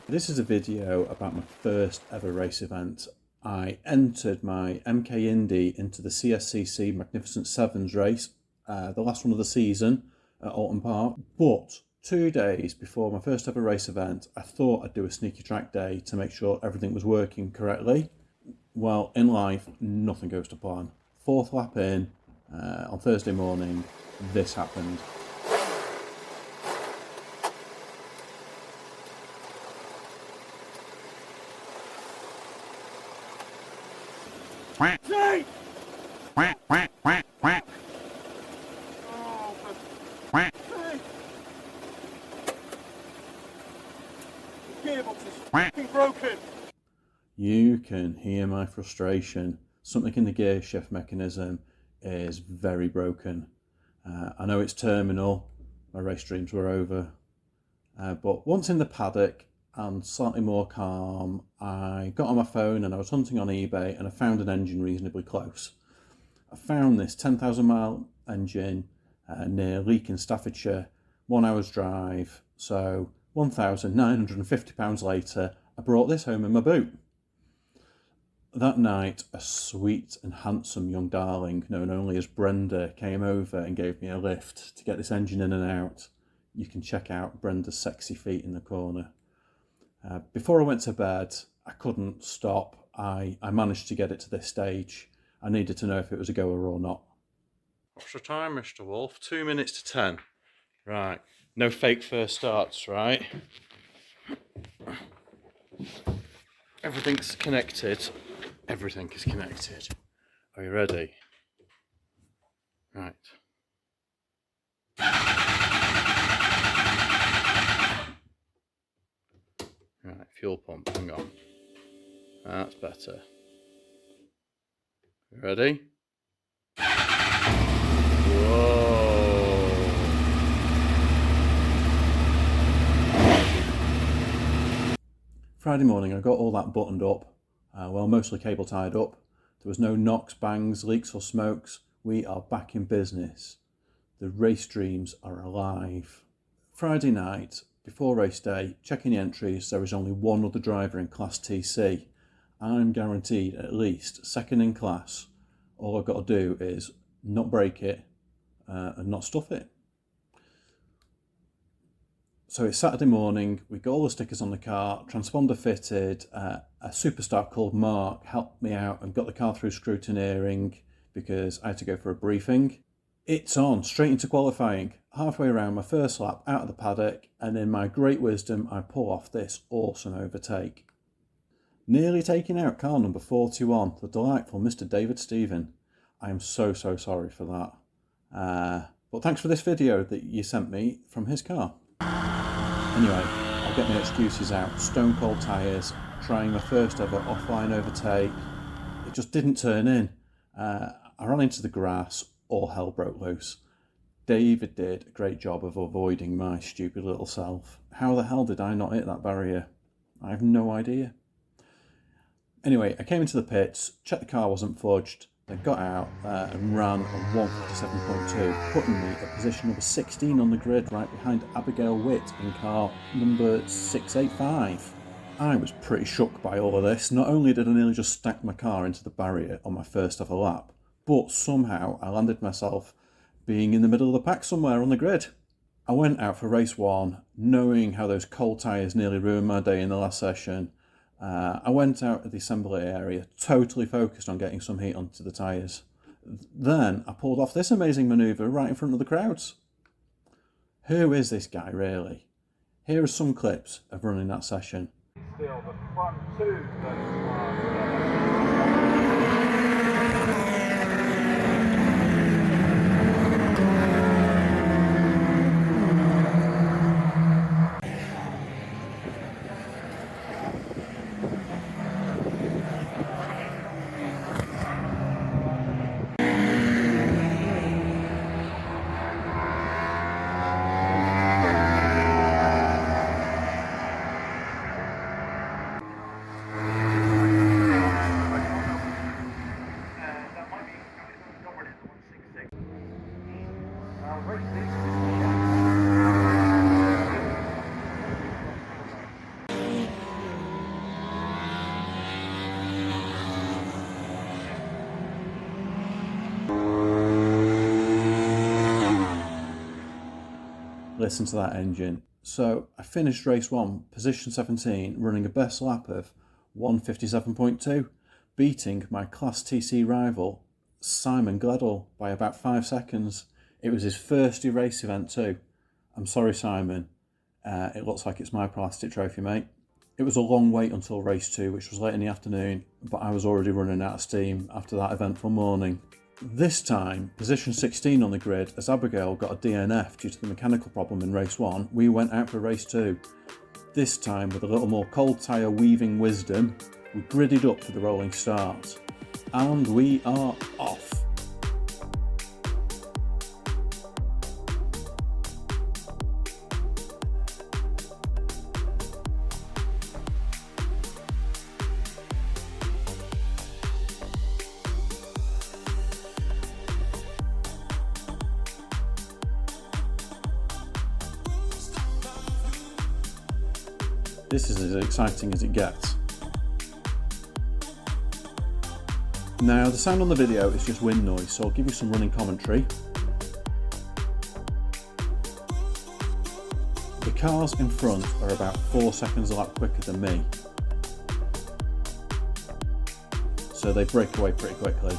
This is a video about my first ever race event. I entered my MK Indy into the CSCC Magnificent 7's race, the last one of the season at Oulton Park. But 2 days before my first ever race event, I thought I'd do a sneaky track day to make sure everything was working correctly. Well, in life, nothing goes to plan. Fourth lap in, on Thursday morning, this happened. Quack! Quack, quack, quack, quack. Oh, Quack. the gearbox is Quack. fucking broken. You can hear my frustration. Something in the gear shift mechanism is very broken. I know it's terminal, my race dreams were over. But once in the paddock and slightly more calm, I got on my phone and I was hunting on eBay and I found an engine reasonably close. I found this 10,000 mile engine near Leek in Staffordshire, 1 hour's drive. So £1,950 later, I brought this home in my boot. That night, a sweet and handsome young darling known only as Brenda came over and gave me a lift to get this engine in and out. You can check out Brenda's sexy feet in the corner. Before I went to bed, I couldn't stop. I managed to get it to this stage. I needed to know if it was a goer or not. What's the time, Mr. Wolf? 2 minutes to 10. Right. No fake first starts, right? Everything's connected. Everything is connected. Are you ready? Right. Right, fuel pump, hang on. That's better. You ready? Whoa! Friday morning, I got all that buttoned up. Well, mostly cable tied up. There was no knocks, bangs, leaks or smokes. We are back in business. The race dreams are alive. Friday night, before race day, checking the entries, there is only one other driver in Class TC. I'm guaranteed at least second in class. All I've got to do is not break it and not stuff it. So it's Saturday morning, we got all the stickers on the car, transponder fitted, a superstar called Mark helped me out and got the car through scrutineering because I had to go for a briefing. It's on, straight into qualifying. Halfway around my first lap, out of the paddock, and in my great wisdom, I pull off this awesome overtake. Nearly taking out car number 41, the delightful Mr. David Stephen. I am so sorry for that. But thanks for this video that you sent me from his car. Anyway, I'll get my excuses out. Stone cold tyres, trying my first ever offline overtake. It just didn't turn in. I ran into the grass, all hell broke loose. David did a great job of avoiding my stupid little self. How the hell did I not hit that barrier? I have no idea. Anyway, I came into the pits, checked the car wasn't fudged, then got out and ran on 157.2, putting me at position number 16 on the grid, right behind Abigail Witt in car number 685. I was pretty shook by all of this. Not only did I nearly just stack my car into the barrier on my first ever lap, but somehow I landed myself being in the middle of the pack somewhere on the grid. I went out for race one, knowing how those cold tyres nearly ruined my day in the last session. I went out of the assembly area, totally focused on getting some heat onto the tyres. Then I pulled off this amazing manoeuvre right in front of the crowds. Who is this guy, really? Here are some clips of running that session. Still, the front two listen to that engine. So I finished race 1, position 17, running a best lap of 1:57.2, beating my Class TC rival Simon Gledall by about 5 seconds. It was his first race event too. I'm sorry, Simon. It looks like it's my plastic trophy, mate. It was a long wait until race 2, which was late in the afternoon, but I was already running out of steam after that eventful morning. This time, position 16 on the grid, as Abigail got a DNF due to the mechanical problem in race 1, we went out for race 2. This time, with a little more cold tyre weaving wisdom, we gridded up for the rolling start. And we are off. This is as exciting as it gets. Now, the sound on the video is just wind noise, so I'll give you some running commentary. The cars in front are about 4 seconds a lap quicker than me, so they break away pretty quickly.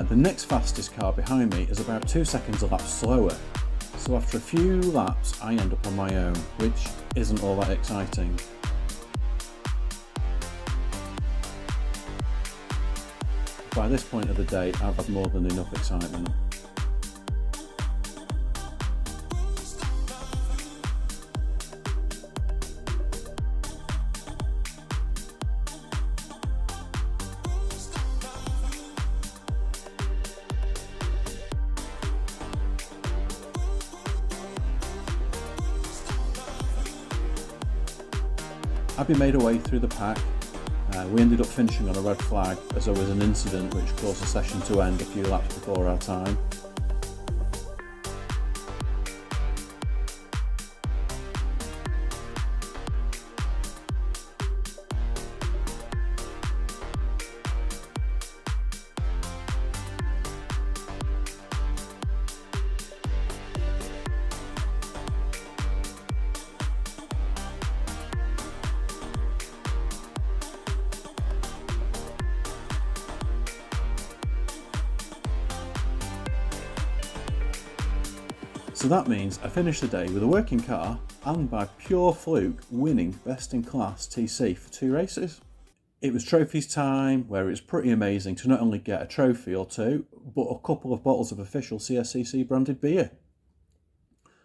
The next fastest car behind me is about 2 seconds a lap slower, so after a few laps I end up on my own, which isn't all that exciting. By this point of the day I've had more than enough excitement. Abby made her way through the pack. We ended up finishing on a red flag as there was an incident which caused the session to end a few laps before our time. So that means I finished the day with a working car and by pure fluke winning best in class TC for 2 races. It was trophies time, where it was pretty amazing to not only get a trophy or 2, but a couple of bottles of official CSCC branded beer.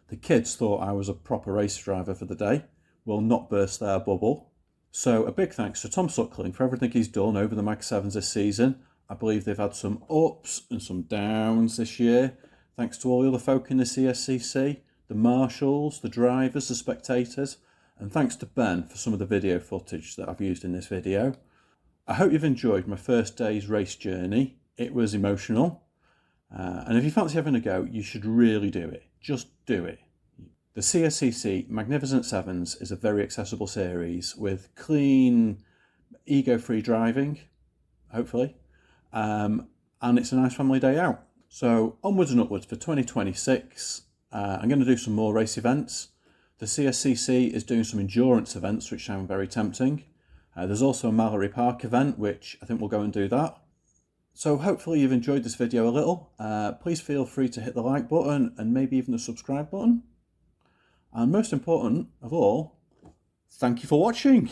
The kids thought I was a proper race driver for the day, will not burst their bubble. So a big thanks to Tom Suckling for everything he's done over the Mag 7's this season. I believe they've had some ups and some downs this year. Thanks to all the other folk in the CSCC, the marshals, the drivers, the spectators, and thanks to Ben for some of the video footage that I've used in this video. I hope you've enjoyed my first day's race journey. It was emotional, and if you fancy having a go, you should really do it. Just do it. The CSCC Magnificent 7's is a very accessible series with clean, ego-free driving, hopefully, and it's a nice family day out. So onwards and upwards for 2026. I'm going to do some more race events. The CSCC is doing some endurance events, which sound very tempting. There's also a Mallory Park event, which I think we'll go and do that. So hopefully you've enjoyed this video a little. Please feel free to hit the like button and maybe even the subscribe button. And most important of all, thank you for watching.